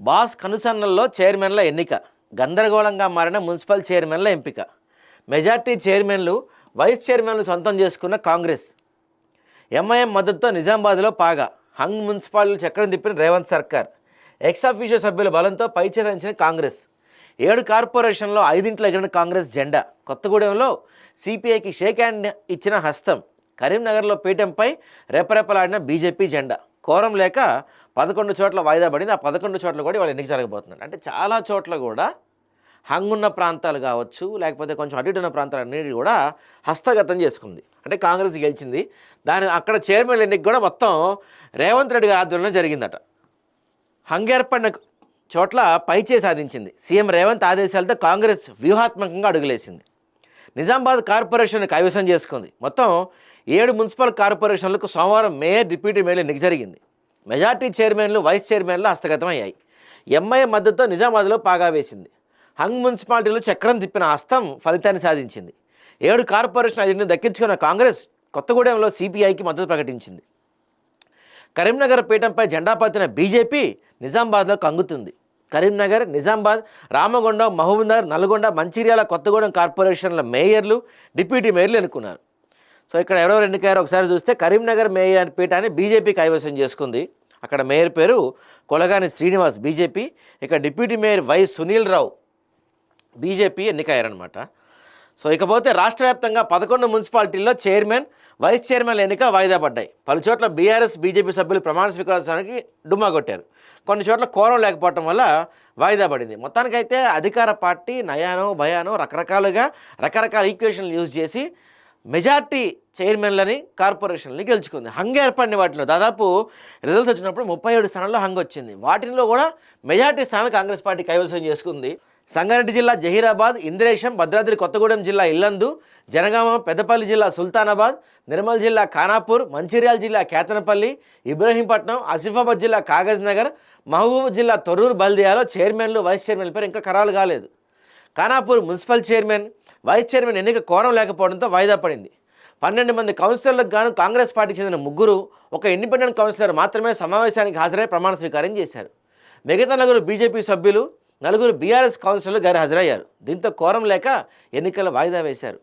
Boss కనుసన్నల్లో చైర్మన్ల ఎన్నిక, గందరగోళంగా మారిన మున్సిపల్ చైర్మన్ల ఎంపిక, మెజార్టీ చైర్మన్లు వైస్ చైర్మన్లు సొంతం చేసుకున్న కాంగ్రెస్, ఎంఐఎం మద్దతుతో నిజామాబాద్లో పాగా, హంగ్ మున్సిపాలిటీ చక్రం తిప్పిన రేవంత్ సర్కార్, ఎక్స్ అఫీషియో సభ్యుల బలంతో పైచేసించిన కాంగ్రెస్, 7 కార్పొరేషన్లో 5 ఎగిరిన కాంగ్రెస్ జెండా, కొత్తగూడెంలో సిపిఐకి షేక్ హ్యాండ్ ఇచ్చిన హస్తం, కరీంనగర్లో పీఠంపై రెపరెపలాడిన బీజేపీ జెండా, కోరం లేక 11 చోట్ల వాయిదా పడింది. ఆ 11 చోట్ల కూడా వాళ్ళు ఎన్నిక జరగబోతున్నారు. అంటే చాలా చోట్ల కూడా హంగున్న ప్రాంతాలు కావచ్చు, లేకపోతే కొంచెం అటు ఉన్న ప్రాంతాలన్నిటి కూడా హస్తగతం చేసుకుంది. అంటే కాంగ్రెస్ గెలిచింది. అక్కడ చైర్మన్ ఎన్నిక కూడా మొత్తం రేవంత్ రెడ్డి గారి ఆధ్వర్యంలో జరిగిందట. హంగేర్పడిన చోట్ల పైచే సాధించింది. సీఎం రేవంత్ ఆదేశాలతో కాంగ్రెస్ వ్యూహాత్మకంగా అడుగులేసింది. నిజామాబాద్ కార్పొరేషన్ కైవసం చేసుకుంది. మొత్తం 7 మున్సిపల్ కార్పొరేషన్లకు సోమవారం మేయర్, డిప్యూటీ మేయర్ ఎన్నిక జరిగింది. మెజార్టీ చైర్మన్లు, వైస్ చైర్మన్లు హస్తగతం అయ్యాయి. ఎంఐఎం మద్దతుతో నిజామాబాద్లో పాగా వేసింది. హంగ్ మున్సిపాలిటీలో చక్రం తిప్పిన హస్తం ఫలితాన్ని సాధించింది. 7 కార్పొరేషన్ 5 దక్కించుకున్న కాంగ్రెస్ కొత్తగూడెంలో సిపిఐకి మద్దతు ప్రకటించింది. కరీంనగర్ పీఠంపై జెండా పత్తిన బీజేపీ నిజామాబాద్లో కంగుతుంది. కరీంనగర్, నిజామాబాద్, రామగుండం, మహబూబ్నగర్, నల్గొండ, మంచిర్యాల, కొత్తగూడెం కార్పొరేషన్ల మేయర్లు, డిప్యూటీ మేయర్లు ఎన్నుకున్నారు. సో ఇక్కడ ఎవరెవరు ఎన్నికయ్యారో ఒకసారి చూస్తే కరీంనగర్ మేయర్ పీఠాన్ని బీజేపీ కైవసం చేసుకుంది. అక్కడ మేయర్ పేరు కొలగాని శ్రీనివాస్, బీజేపీ. ఇక deputy mayor why Sunil Rao, BJP ఎన్నికయ్యారనమాట. So ఇకపోతే రాష్ట్ర వ్యాప్తంగా 11 మున్సిపాలిటీల్లో చైర్మన్, వైస్ చైర్మన్ల ఎన్నికలు వాయిదా పడ్డాయి. పలుచోట్ల బీఆర్ఎస్, బీజేపీ సభ్యులు ప్రమాణ స్వీకారానికి డుమ్మా కొట్టారు. కొన్ని చోట్ల కోరం లేకపోవడం వల్ల వాయిదా పడింది. మొత్తానికైతే అధికార పార్టీ నయానో భయానో రకరకాల ఈక్వేషన్లు యూజ్ చేసి మెజార్టీ చైర్మన్లని, కార్పొరేషన్లని గెలుచుకుంది. హంగ్ ఏర్పడిన వాటిలో దాదాపు రిజల్ట్స్ వచ్చినప్పుడు 37 స్థానాల్లో హంగ్ వచ్చింది. వాటిలో కూడా మెజార్టీ స్థానాలు కాంగ్రెస్ పార్టీ కైవసం చేసుకుంది. సంగారెడ్డి జిల్లా జహీరాబాద్, ఇంద్రేశం, భద్రాద్రి కొత్తగూడెం జిల్లా ఇల్లందు, జనగామ, పెద్దపల్లి జిల్లా సుల్తానాబాద్, నిర్మల్ జిల్లా ఖానాపూర్, మంచిర్యాల జిల్లా కేతనపల్లి, ఇబ్రహీంపట్నం, ఆసిఫాబాద్ జిల్లా కాగజ్ నగర్, మహబూబ్ జిల్లా తొర్రూరు బల్దియాలో చైర్మన్లు, వైస్ చైర్మన్ల పేరు ఇంకా ఖరారు కాలేదు. Khanapur municipal chairman, vice chairman ఎన్నిక కోరం లేకపోవడంతో వాయిదా పడింది. 12 మంది కౌన్సిలర్లకు గాను కాంగ్రెస్ పార్టీకి చెందిన 3, ఒక ఇండిపెండెంట్ కౌన్సిలర్ మాత్రమే సమావేశానికి హాజరై ప్రమాణ స్వీకారం చేశారు. మిగతా 9 బీజేపీ సభ్యులు, 4 బీఆర్ఎస్ కౌన్సిలర్లు గైరు హాజరయ్యారు. దీంతో కోరం లేక ఎన్నికలు వాయిదా వేశారు.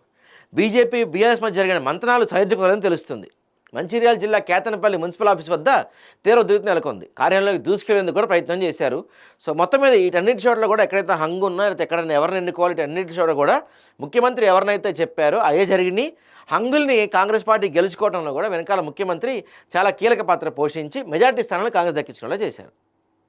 బీజేపీ, బీఆర్ఎస్ మధ్య జరిగిన మంతనాలు సరిదిద్దుకోవాలని తెలుస్తుంది. మంచిర్యాల జిల్లా కేతనపల్లి మున్సిపల్ ఆఫీస్ వద్ద తీవ్ర ఉద్రిక్తత నెలకొంది. కార్యాలయంలోకి దూసుకెళ్లేందుకు కూడా ప్రయత్నం చేశారు. సో మొత్తం మీద వీటన్నిటి చోట్ల కూడా ఎక్కడైతే హంగు ఉన్నా, లేకపోతే ఎక్కడైనా ఎవరిని ఎన్నుకోవాలి, వీటన్నిటి చోట కూడా ముఖ్యమంత్రి ఎవరినైతే చెప్పారో అయ్యే జరిగినాయి. హంగుల్ని కాంగ్రెస్ పార్టీ గెలుచుకోవడంలో కూడా వెనకాల ముఖ్యమంత్రి చాలా కీలక పాత్ర పోషించి మెజార్టీ స్థానాలు కాంగ్రెస్ దక్కించుకునేలా చేశారు.